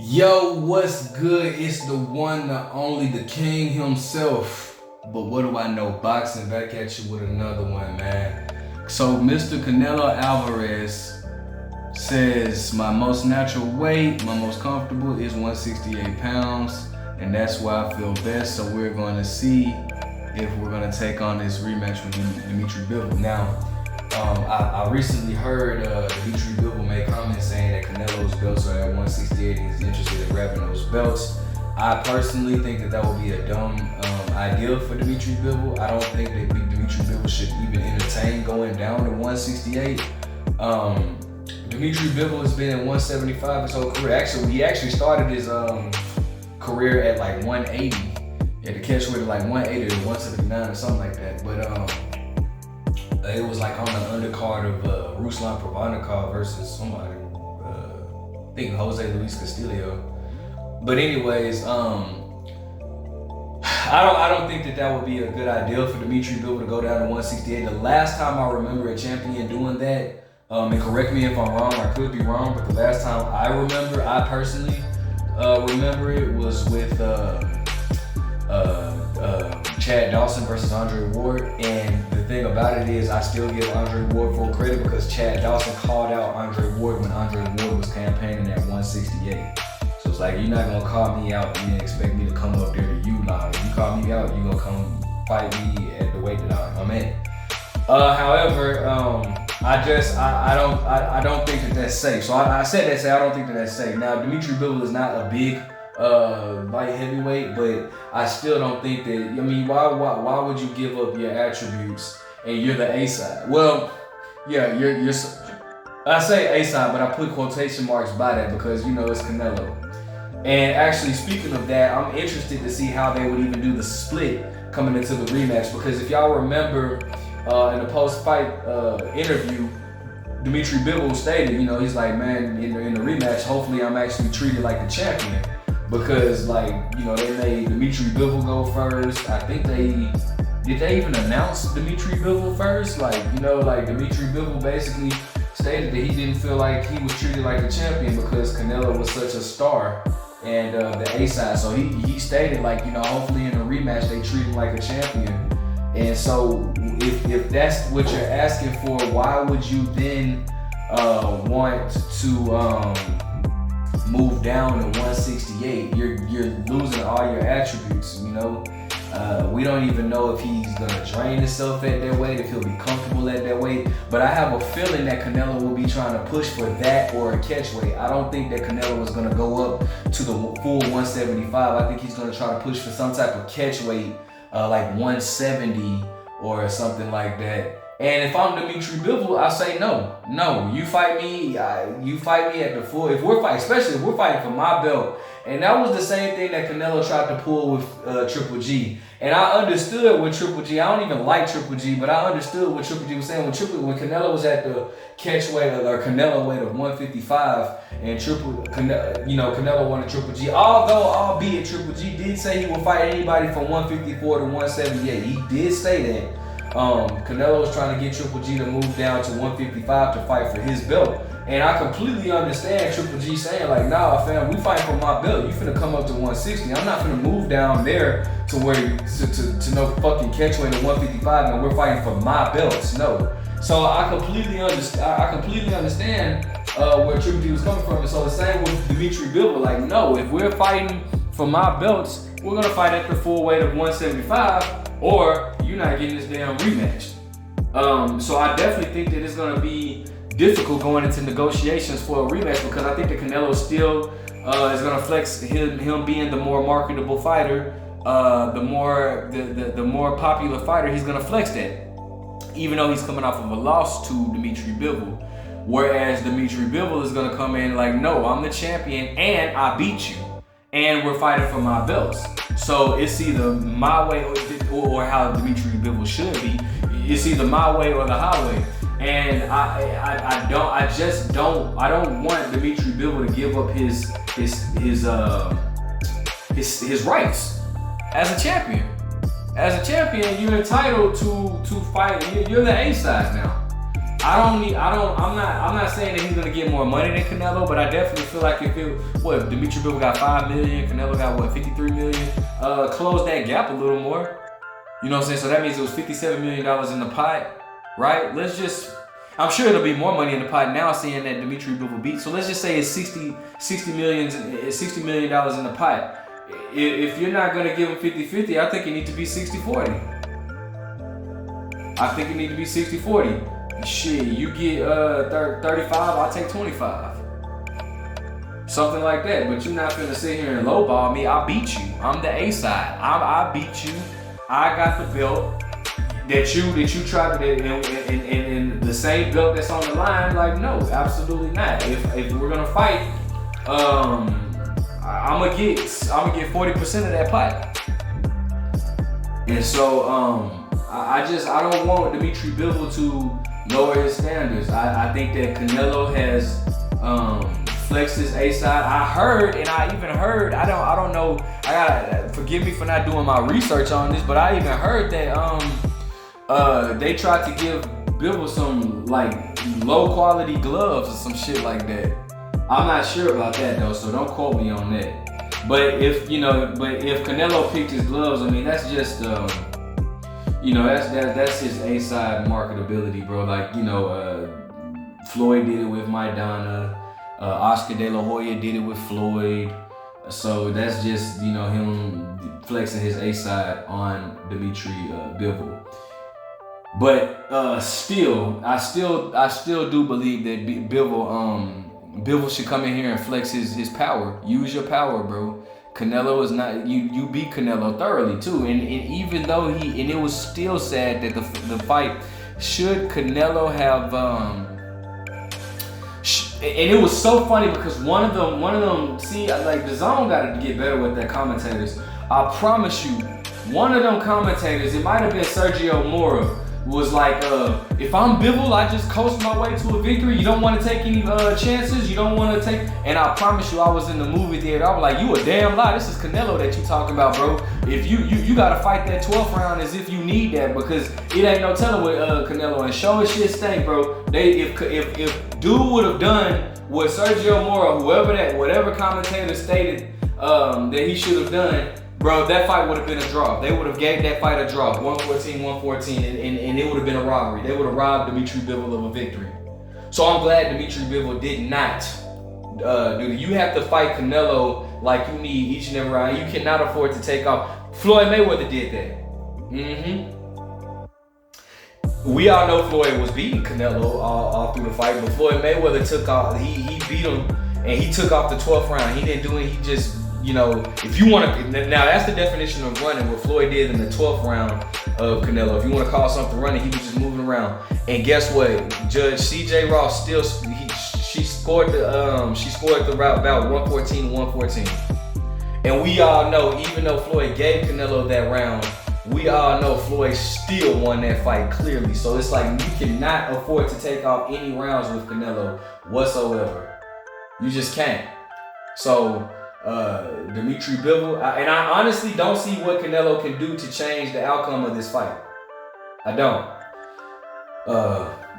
Yo, what's good? It's the one, the only, the king himself. But what do I know? Boxing back at you with another one, man. So Mr. Canelo Alvarez says my most natural weight, my most comfortable is 168 pounds. And that's where I feel best. So we're going to see if we're going to take on this rematch with Dimitri Bivol. Now, I recently heard Dimitri Bivol make comments saying that Canelo's belts are at 168 and he's interested in grabbing those belts. I personally think that would be a dumb idea for Dimitri Bivol. I don't think that Dimitri Bivol should even entertain going down to 168. Dimitri Bivol has been at 175 his whole career. Actually, he started his career at like 180. At the catch weight of like 180 or 179 or something like that. But it was like on the undercard of Ruslan Provodnikov versus somebody. I think Jose Luis Castillo. But anyways, I don't think that would be a good idea for Dimitri Bivol to go down to 168. The last time I remember a champion doing that, and correct me if I'm wrong, I could be wrong, but the last time I personally remember it was with Chad Dawson versus Andre Ward, and the thing about it is I still give Andre Ward full credit because Chad Dawson called out Andre Ward when Andre Ward was campaigning at 168. So it's like, you're not gonna call me out and then expect me to come up there to you now. If you call me out, you gonna come fight me at the weight that I'm at. However, I don't think that that's safe. So I said that, say I don't think that that's safe. Now, Dimitri Bivol is not a big light heavyweight, but I still don't think that. I mean, why would you give up your attributes and you're the A side? Well, yeah, you're. I say A side, but I put quotation marks by that because you know it's Canelo. And actually, speaking of that, I'm interested to see how they would even do the split coming into the rematch, because if y'all remember in the post-fight interview, Dimitri Bivol stated, you know, he's like, man, in the rematch, hopefully I'm actually treated like a champion. Because, like, you know, they made Dimitri Bivol go first. I think did they even announce Dimitri Bivol first? Like, you know, like Dimitri Bivol basically stated that he didn't feel like he was treated like a champion because Canelo was such a star and the A side. So he stated, like, you know, hopefully in the rematch they treat him like a champion. And so if that's what you're asking for, why would you then want to move down to 168? You're losing all your attributes, you know. We don't even know if he's gonna drain himself at that weight, if he'll be comfortable at that weight. But I have a feeling that Canelo will be trying to push for that or a catch weight. I don't think that Canelo is gonna go up to the full 175. I think he's gonna try to push for some type of catch weight, like 170 or something like that. And if I'm Dimitri Bivol, I say no. You fight me at the full. If we're fighting, especially if we're fighting for my belt. And that was the same thing that Canelo tried to pull with Triple G. And I understood with Triple G. I don't even like Triple G, but I understood what Triple G was saying. When Canelo was at the catch weight or Canelo weight of 155, and Canelo wanted Triple G. Although, albeit Triple G did say he would fight anybody from 154 to 178. He did say that. Canelo was trying to get Triple G to move down to 155 to fight for his belt. And I completely understand Triple G saying, like, nah, fam, we fighting for my belt. You finna come up to 160. I'm not finna move down there to where to no fucking catchweight at 155 and we're fighting for my belts. No. So I completely understand where Triple G was coming from. And so the same with Dimitri Bivol. Like, no, if we're fighting for my belts, we're gonna fight at the full weight of 175, or you're not getting this damn rematch. So I definitely think that it's gonna be difficult going into negotiations for a rematch, because I think that Canelo still is gonna flex him being the more marketable fighter, the more popular fighter. He's gonna flex that, even though he's coming off of a loss to Dimitri Bivol. Whereas Dimitri Bivol is gonna come in like, no, I'm the champion and I beat you, and we're fighting for my belts. So it's either my way or how Dimitri Bivol should be. It's either my way or the highway. And I don't want Dimitri Bivol to give up his rights as a champion. As a champion, you're entitled to fight. You're the A side now. I'm not saying that he's gonna get more money than Canelo, but I definitely feel like if Dimitri Bivol got 5 million, Canelo got 53 million, close that gap a little more. You know what I'm saying? So that means it was $57 million in the pot, right? I'm sure it'll be more money in the pot now seeing that Dimitri Bivol beat. So let's just say it's $60 million in the pot. If you're not gonna give him 50-50, I think it needs to be 60-40. I think it needs to be 60-40. Shit, you get 35, I'll take 25. Something like that. But you're not finna sit here and lowball me. I beat you. I'm the A side. I beat you. I got the belt that you tried to, and the same belt that's on the line. Like, no, absolutely not. If we're gonna fight, I'm gonna get 40% of that pot. And so I don't want Dimitri Bivol to lower his standards. I think that Canelo has flexed his A side. I don't know. Forgive me for not doing my research on this, but I even heard that they tried to give Bivol some like low quality gloves or some shit like that. I'm not sure about that though, so don't quote me on that. But if Canelo picked his gloves, I mean that's just that's his A side marketability, bro. Like Floyd did it with Maidana, Oscar De La Hoya did it with Floyd. So that's just him flexing his A side on Dimitri Bivol. But I still do believe that Bivol should come in here and flex his power. Use your power, bro. Canelo is not, you beat Canelo thoroughly too. And even though it was still sad that the fight, should Canelo have, and it was so funny because one of them, see, like the zone got to get better with their commentators. I promise you, one of them commentators, it might have been Sergio Mora, was like, if I'm Bivol, I just coast my way to a victory. You don't want to take any chances. You don't want to take. And I promise you, I was in the movie theater. I was like, you a damn lie. This is Canelo that you talking about, bro. If you gotta fight that 12th round as if you need that, because it ain't no telling with Canelo. And show his shit stink, bro. If dude would have done what Sergio Mora, whatever commentator stated that he should have done, bro, that fight would have been a draw. They would have gave that fight a draw, 114, and it would have been a robbery. They would have robbed Dimitri Bivol of a victory. So I'm glad Dimitri Bivol did not do that. You have to fight Canelo like you need each and every round. You cannot afford to take off. Floyd Mayweather did that. We all know Floyd was beating Canelo all through the fight, but Floyd Mayweather took off. He beat him, and he took off the 12th round. He didn't do it. He just, if you want to, now that's the definition of running, what Floyd did in the 12th round of Canelo. If you want to call something running, he was just moving around. And guess what? Judge C.J. Ross she scored the route bout 114. And we all know, even though Floyd gave Canelo that round, we all know Floyd still won that fight clearly. So it's like you cannot afford to take off any rounds with Canelo whatsoever. You just can't. So Dimitri Bivol, and I honestly don't see what Canelo can do to change the outcome of this fight. I don't.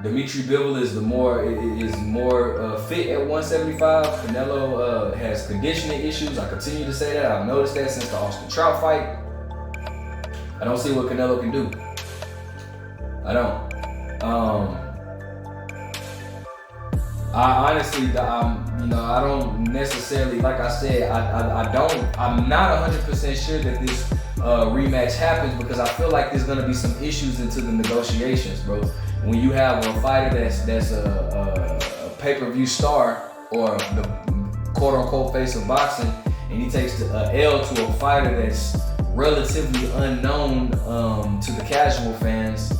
Dimitri Bivol is more fit at 175. Canelo has conditioning issues. I continue to say that. I've noticed that since the Austin Trout fight. I don't see what Canelo can do. I don't. I honestly, I don't necessarily, like I said, I'm not 100% sure that this rematch happens, because I feel like there's gonna be some issues into the negotiations, bro. When you have a fighter that's a pay-per-view star, or the quote-unquote face of boxing, and he takes the L to a fighter that's relatively unknown to the casual fans,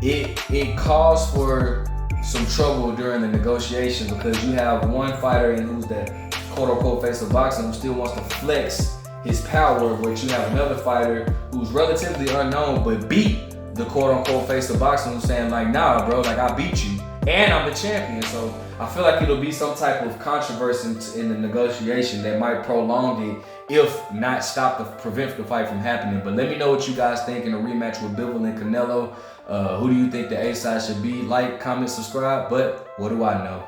it calls for some trouble during the negotiation, because you have one fighter who's that quote-unquote face of boxing who still wants to flex his power, but you have another fighter who's relatively unknown but beat the quote-unquote face of boxing, who's saying like, nah, bro, like I beat you and I'm the champion. So I feel like it'll be some type of controversy in the negotiation that might prolong it, if not prevent the fight from happening. But let me know what you guys think in a rematch with Bivol and Canelo. Who do you think the A side should be? Like, comment, subscribe. But what do I know?